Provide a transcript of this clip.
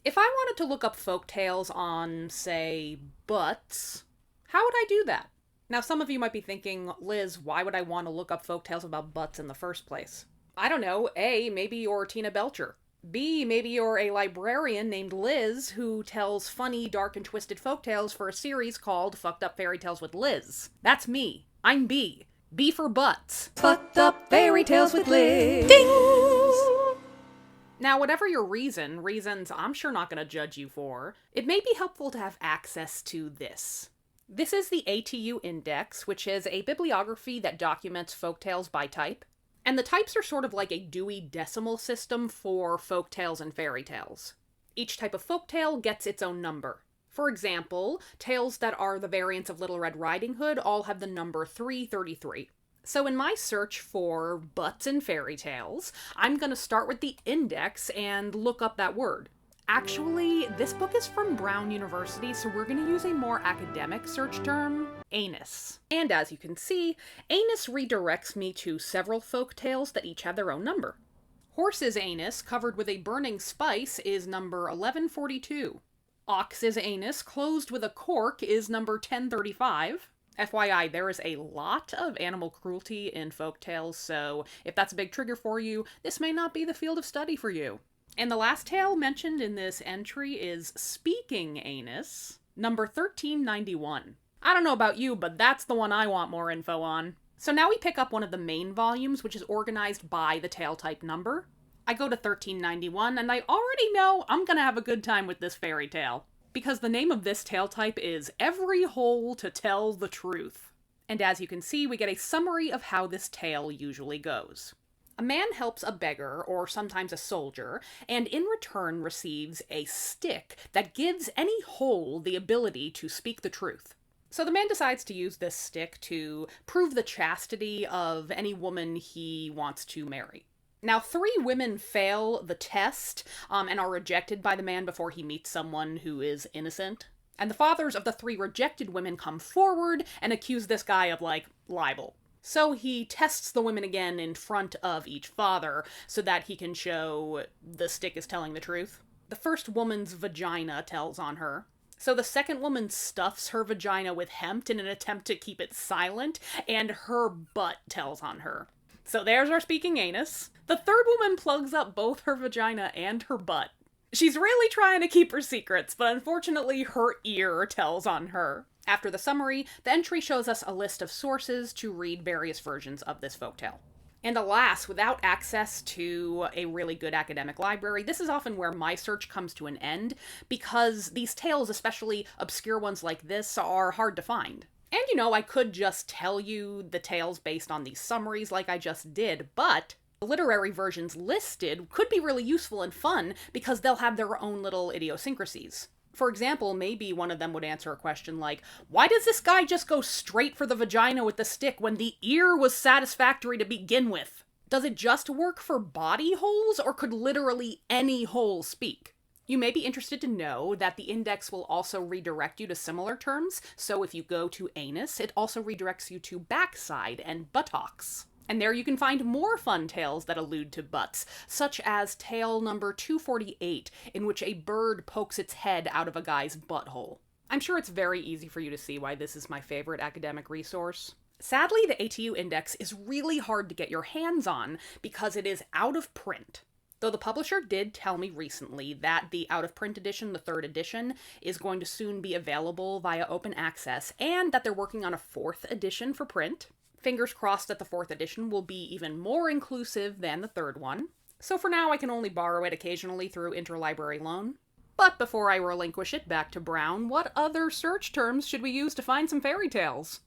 If I wanted to look up folktales on, say, butts, how would I do that? Now, some of you might be thinking, Liz, why would I want to look up folktales about butts in the first place? I don't know. A, maybe you're Tina Belcher. B, maybe you're a librarian named Liz who tells funny, dark, and twisted folktales for a series called Fucked Up Fairy Tales with Liz. That's me. I'm B. B for butts. Fucked Up Fairy Tales with Liz. Ding! Now, whatever your reasons I'm sure not going to judge you for, it may be helpful to have access to this. This is the ATU Index, which is a bibliography that documents folktales by type. And the types are sort of like a Dewey Decimal System for folktales and fairy tales. Each type of folktale gets its own number. For example, tales that are the variants of Little Red Riding Hood all have the number 333. So in my search for butts and fairy tales, I'm going to start with the index and look up that word. Actually, this book is from Brown University, so we're going to use a more academic search term, anus. And as you can see, anus redirects me to several folk tales that each have their own number. Horse's anus, covered with a burning spice, is number 1142. Ox's anus, closed with a cork, is number 1035. FYI, there is a lot of animal cruelty in folktales, so if that's a big trigger for you, this may not be the field of study for you. And the last tale mentioned in this entry is Speaking Anus, number 1391. I don't know about you, but that's the one I want more info on. So now we pick up one of the main volumes, which is organized by the tale type number. I go to 1391, and I already know I'm gonna have a good time with this fairy tale, because the name of this tale type is Every Hole to Tell the Truth. And as you can see, we get a summary of how this tale usually goes. A man helps a beggar, or sometimes a soldier, and in return receives a stick that gives any hole the ability to speak the truth. So the man decides to use this stick to prove the chastity of any woman he wants to marry. Now, 3 women fail the test and are rejected by the man before he meets someone who is innocent. And the fathers of the 3 rejected women come forward and accuse this guy of, libel. So he tests the women again in front of each father so that he can show the stick is telling the truth. The first woman's vagina tells on her. So the second woman stuffs her vagina with hemp in an attempt to keep it silent, and her butt tells on her. So there's our speaking anus. The third woman plugs up both her vagina and her butt. She's really trying to keep her secrets, but unfortunately her ear tells on her. After the summary, the entry shows us a list of sources to read various versions of this folktale. And alas, without access to a really good academic library, this is often where my search comes to an end, because these tales, especially obscure ones like this, are hard to find. And I could just tell you the tales based on these summaries like I just did, but the literary versions listed could be really useful and fun because they'll have their own little idiosyncrasies. For example, maybe one of them would answer a question like, why does this guy just go straight for the vagina with the stick when the ear was satisfactory to begin with? Does it just work for body holes, or could literally any hole speak? You may be interested to know that the index will also redirect you to similar terms, so if you go to anus, it also redirects you to backside and buttocks. And there you can find more fun tales that allude to butts, such as tale number 248, in which a bird pokes its head out of a guy's butthole. I'm sure it's very easy for you to see why this is my favorite academic resource. Sadly, the ATU Index is really hard to get your hands on because it is out of print. Though the publisher did tell me recently that the out-of-print edition, the 3rd edition, is going to soon be available via open access, and that they're working on a 4th edition for print. Fingers crossed that the 4th edition will be even more inclusive than the 3rd one. So for now, I can only borrow it occasionally through interlibrary loan. But before I relinquish it back to Brown, what other search terms should we use to find some fairy tales?